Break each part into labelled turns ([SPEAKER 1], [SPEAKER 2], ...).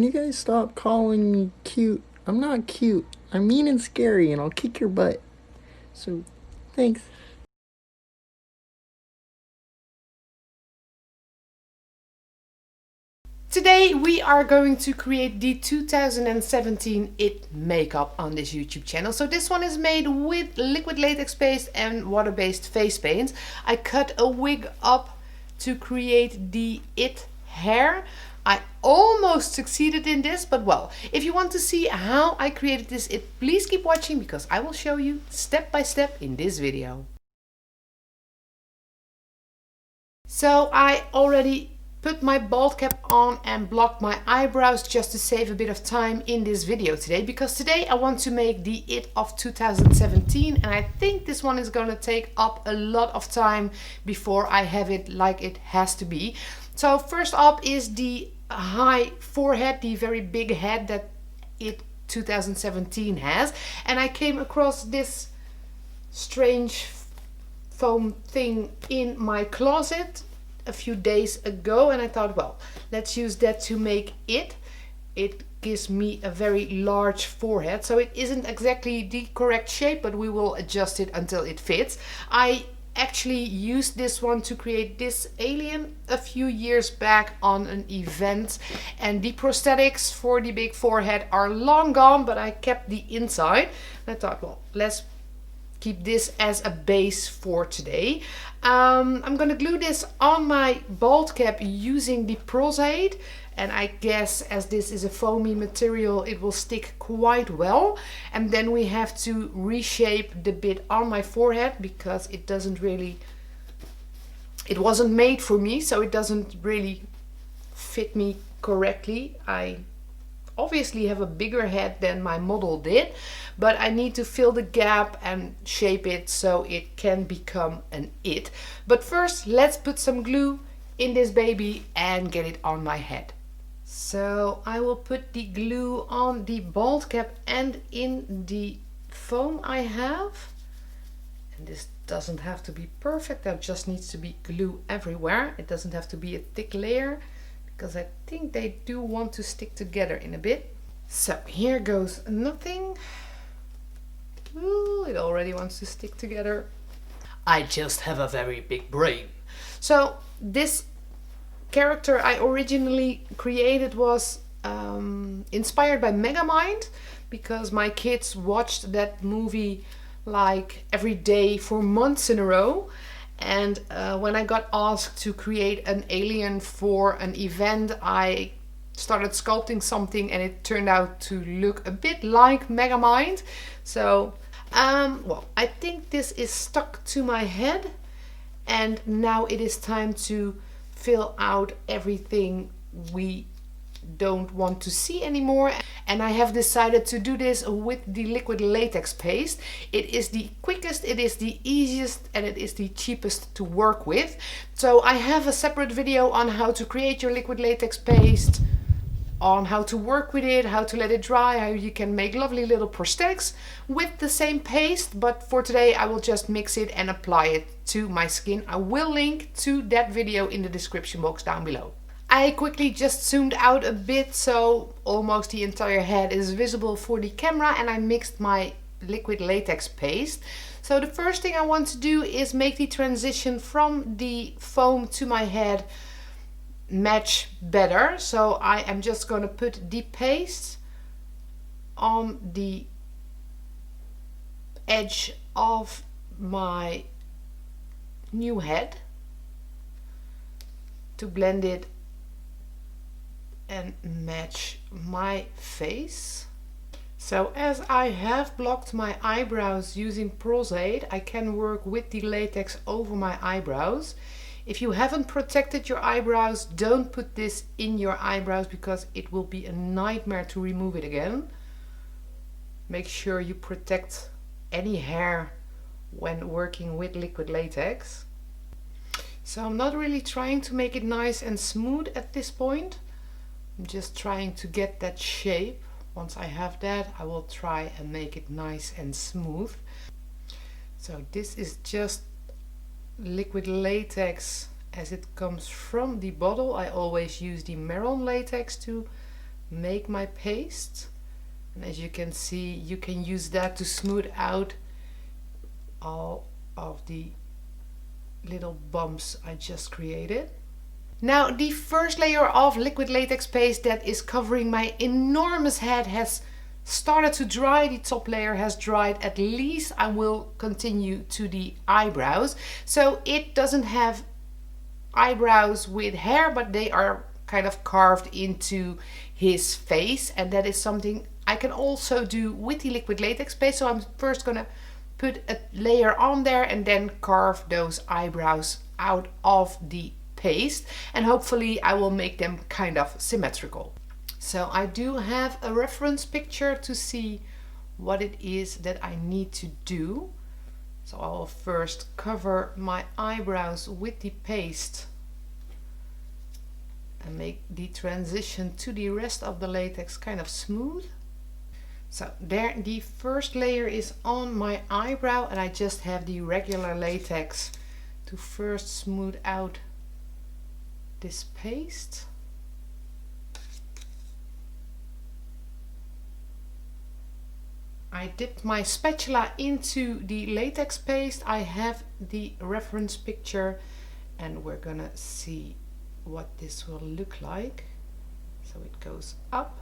[SPEAKER 1] can you guys stop calling me cute? I'm not cute. I'm mean and scary, and I'll kick your butt. So, thanks.
[SPEAKER 2] Today we are going to create the 2017 It makeup on this YouTube channel. So this one is made with liquid latex paste and water-based face paint. I cut a wig up to create the It hair. I almost succeeded in this, but well, if you want to see how I created this It, please keep watching because I will show you step by step in this video. So I already put my bald cap on and blocked my eyebrows just to save a bit of time in this video today, because today I want to make the It of 2017 and I think this one is going to take up a lot of time before I have it like it has to be. So first up is the high forehead, the very big head that It 2017 has, and I came across this strange foam thing in my closet a few days ago and I thought, well, let's use that to make it. It gives me a very large forehead, so it isn't exactly the correct shape, but we will adjust it until it fits. I actually used this one to create this alien a few years back on an event, and the prosthetics for the big forehead are long gone, but I kept the inside. And I thought, well, let's keep this as a base for today. I'm gonna glue this on my bald cap using the Pros-Aid, and I guess as this is a foamy material it will stick quite well. And then we have to reshape the bit on my forehead because it wasn't made for me, so it doesn't really fit me correctly. I obviously have a bigger head than my model did, but I need to fill the gap and shape it so it can become an It. But first let's put some glue in this baby and get it on my head. So I will put the glue on the bald cap and in the foam I have. And this doesn't have to be perfect, there just needs to be glue everywhere. It doesn't have to be a thick layer, because I think they do want to stick together in a bit. So here goes nothing. Ooh, it already wants to stick together. I just have a very big brain. So this character I originally created was inspired by Megamind, because my kids watched that movie like every day for months in a row. And when I got asked to create an alien for an event, I started sculpting something and it turned out to look a bit like Megamind. So, well, I think this is stuck to my head, and now it is time to fill out everything we don't want to see anymore. And I have decided to do this with the liquid latex paste. It is the quickest, it is the easiest, and it is the cheapest to work with. So I have a separate video on how to create your liquid latex paste, on how to work with it, how to let it dry, how you can make lovely little prosthetics with the same paste. But for today I will just mix it and apply it to my skin. I will link to that video in the description box down below. I quickly just zoomed out a bit so almost the entire head is visible for the camera, and I mixed my liquid latex paste. So the first thing I want to do is make the transition from the foam to my head match better. So I am just going to put the paste on the edge of my new head to blend it and match my face. So as I have blocked my eyebrows using Pros-Aid, I can work with the latex over my eyebrows. If you haven't protected your eyebrows, don't put this in your eyebrows because it will be a nightmare to remove it again. Make sure you protect any hair when working with liquid latex. So I'm not really trying to make it nice and smooth at this point. I'm just trying to get that shape. Once I have that, I will try and make it nice and smooth. So this is just liquid latex as it comes from the bottle. I always use the Maron latex to make my paste. And as you can see, you can use that to smooth out all of the little bumps I just created. Now the first layer of liquid latex paste that is covering my enormous head has started to dry. The top layer has dried. At least I will continue to the eyebrows. So it doesn't have eyebrows with hair, but they are kind of carved into his face, and that is something I can also do with the liquid latex paste. So I'm first gonna put a layer on there and then carve those eyebrows out of the paste, and hopefully I will make them kind of symmetrical. So I do have a reference picture to see what it is that I need to do. So I will first cover my eyebrows with the paste and make the transition to the rest of the latex kind of smooth. So there, the first layer is on my eyebrow, and I just have the regular latex to first smooth out this paste. I dipped my spatula into the latex paste. I have the reference picture, and we're gonna see what this will look like. So it goes up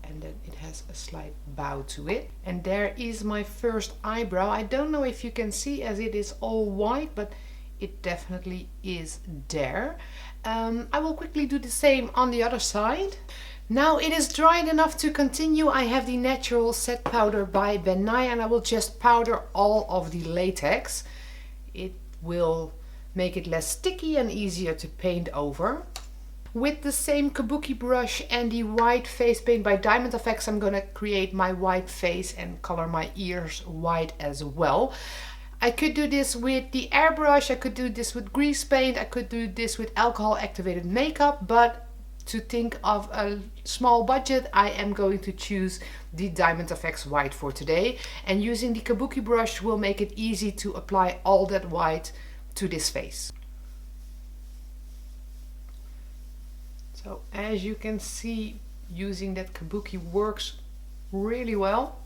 [SPEAKER 2] and then it has a slight bow to it. And there is my first eyebrow. I don't know if you can see as it is all white, but it definitely is there. I will quickly do the same on the other side. Now it is dried enough to continue. I have the natural set powder by Ben Nye, and I will just powder all of the latex. It will make it less sticky and easier to paint over. With the same kabuki brush and the white face paint by Diamond Effects, I'm gonna create my white face and color my ears white as well. I could do this with the airbrush, I could do this with grease paint, I could do this with alcohol activated makeup, but to think of a small budget, I am going to choose the Diamond Effects white for today. And using the kabuki brush will make it easy to apply all that white to this face. So as you can see, using that kabuki works really well.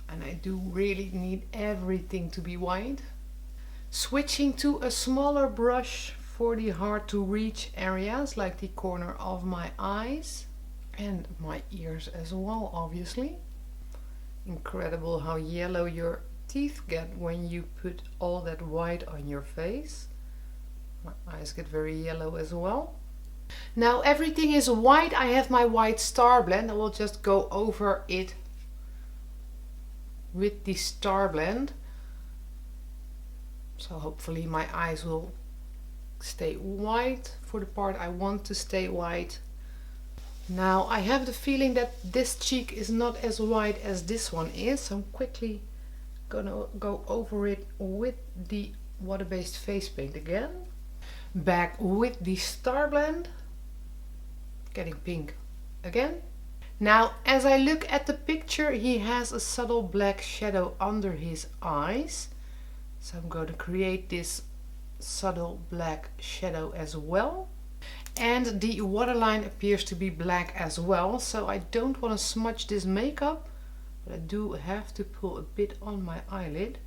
[SPEAKER 2] And I do really need everything to be white. Switching to a smaller brush for the hard to reach areas, like the corner of my eyes and my ears as well, obviously. Incredible how yellow your teeth get when you put all that white on your face. My eyes get very yellow as well. Now everything is white. I have my white star blend. I will just go over it with the star blend. So hopefully my eyes will stay white for the part I want to stay white. Now I have the feeling that this cheek is not as white as this one is, so I'm quickly gonna go over it with the water-based face paint again. Back with the star blend, getting pink again. Now as I look at the picture, he has a subtle black shadow under his eyes, so I'm going to create this subtle black shadow as well. And the waterline appears to be black as well, so I don't want to smudge this makeup, but I do have to pull a bit on my eyelid.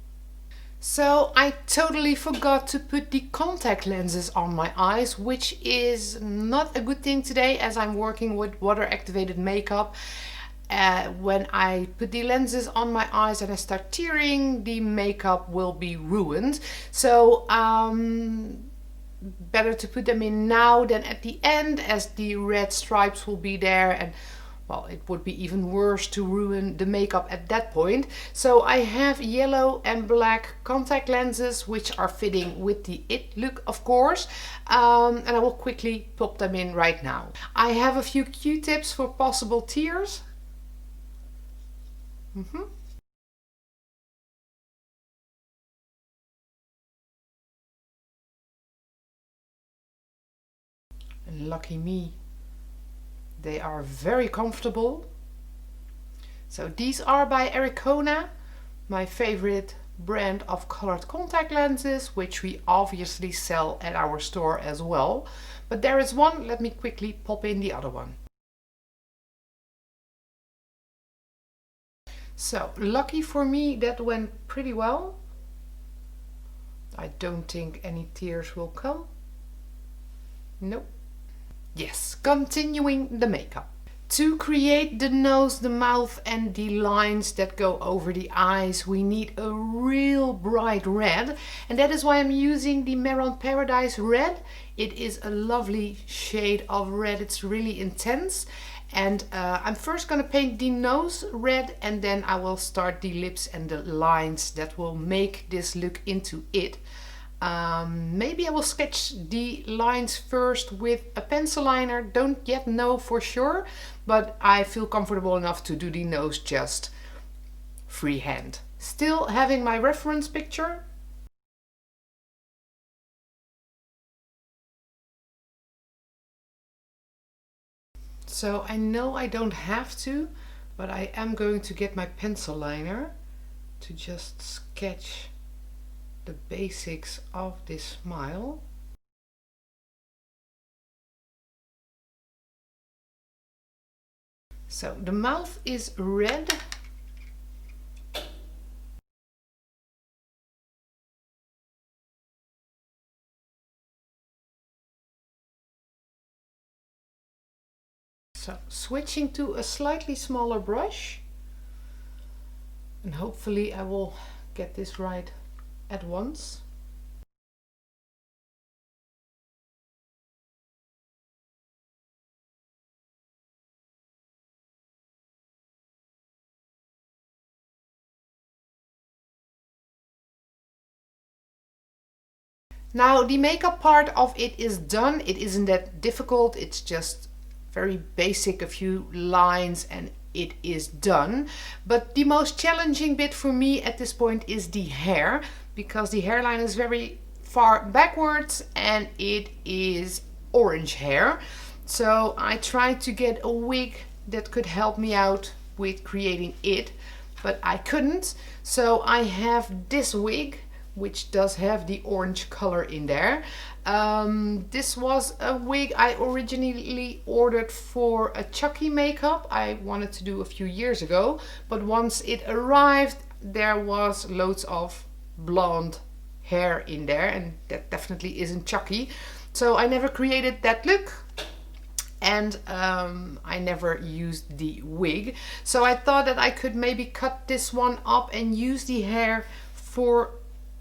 [SPEAKER 2] So I totally forgot to put the contact lenses on my eyes, which is not a good thing today as I'm working with water activated makeup. When I put the lenses on my eyes and I start tearing, the makeup will be ruined. So better to put them in now than at the end, as the red stripes will be there, and well, it would be even worse to ruin the makeup at that point. So I have yellow and black contact lenses, which are fitting with the It look, of course. And I will quickly pop them in right now. I have a few Q-tips for possible tears. And lucky me, they are very comfortable. So these are by Ericona, my favorite brand of colored contact lenses, which we obviously sell at our store as well. But there is one, let me quickly pop in the other one. So lucky for me, that went pretty well. I don't think any tears will come. Nope. Yes, continuing the makeup. To create the nose, the mouth and the lines that go over the eyes, we need a real bright red. And that is why I'm using the Maroon Paradise red. It is a lovely shade of red. It's really intense. And I'm first going to paint the nose red, and then I will start the lips and the lines that will make this look into it. Maybe I will sketch the lines first with a pencil liner. Don't yet know for sure, but I feel comfortable enough to do the nose just freehand. Still having my reference picture. So I know I don't have to, but I am going to get my pencil liner to just sketch the basics of this smile. So the mouth is red. So switching to a slightly smaller brush, and hopefully I will get this right at once. Now the makeup part of it is done. It isn't that difficult. It's just very basic, a few lines, and it is done. But the most challenging bit for me at this point is the hair, because the hairline is very far backwards and it is orange hair. So I tried to get a wig that could help me out with creating it, but I couldn't. So I have this wig, which does have the orange color in there. This was a wig I originally ordered for a Chucky makeup I wanted to do a few years ago, but once it arrived there was loads of blonde hair in there, and that definitely isn't Chucky. So I never created that look, and I never used the wig. So I thought that I could maybe cut this one up and use the hair for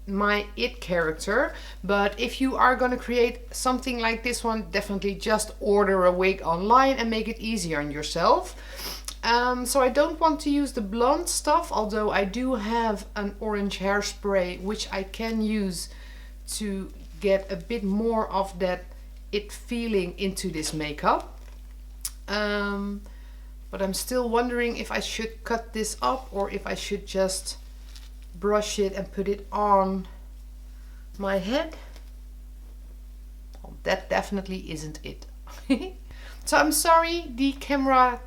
[SPEAKER 2] my it character. But if you are going to create something like this one, definitely just order a wig online and make it easier on yourself. So I don't want to use the blonde stuff, although I do have an orange hairspray which I can use to get a bit more of that it feeling into this makeup. But I'm still wondering if I should cut this up or if I should just brush it and put it on my head. Well, that definitely isn't it. So I'm sorry, the camera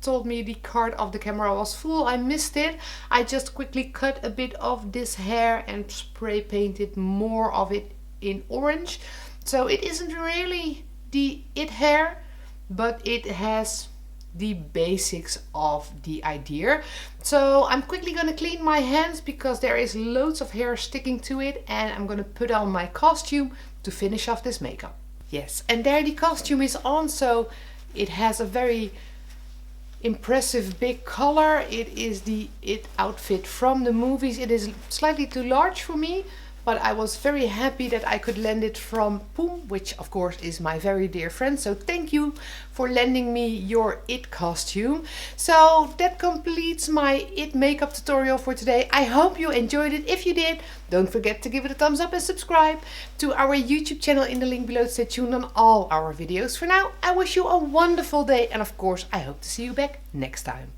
[SPEAKER 2] told me the card of the camera was full. I missed it. I just quickly cut a bit of this hair and spray painted more of it in orange. So it isn't really the it hair, but it has the basics of the idea. So I'm quickly gonna clean my hands because there is loads of hair sticking to it, and I'm gonna put on my costume to finish off this makeup. Yes, and there the costume is on. So it has a very impressive big collar. It is the it outfit from the movies. It is slightly too large for me, but I was very happy that I could lend it from Poem, which of course is my very dear friend. So thank you for lending me your it costume. So that completes my it makeup tutorial for today. I hope you enjoyed it. If you did, don't forget to give it a thumbs up and subscribe to our YouTube channel in the link below to stay tuned on all our videos. For now, I wish you a wonderful day, and of course I hope to see you back next time.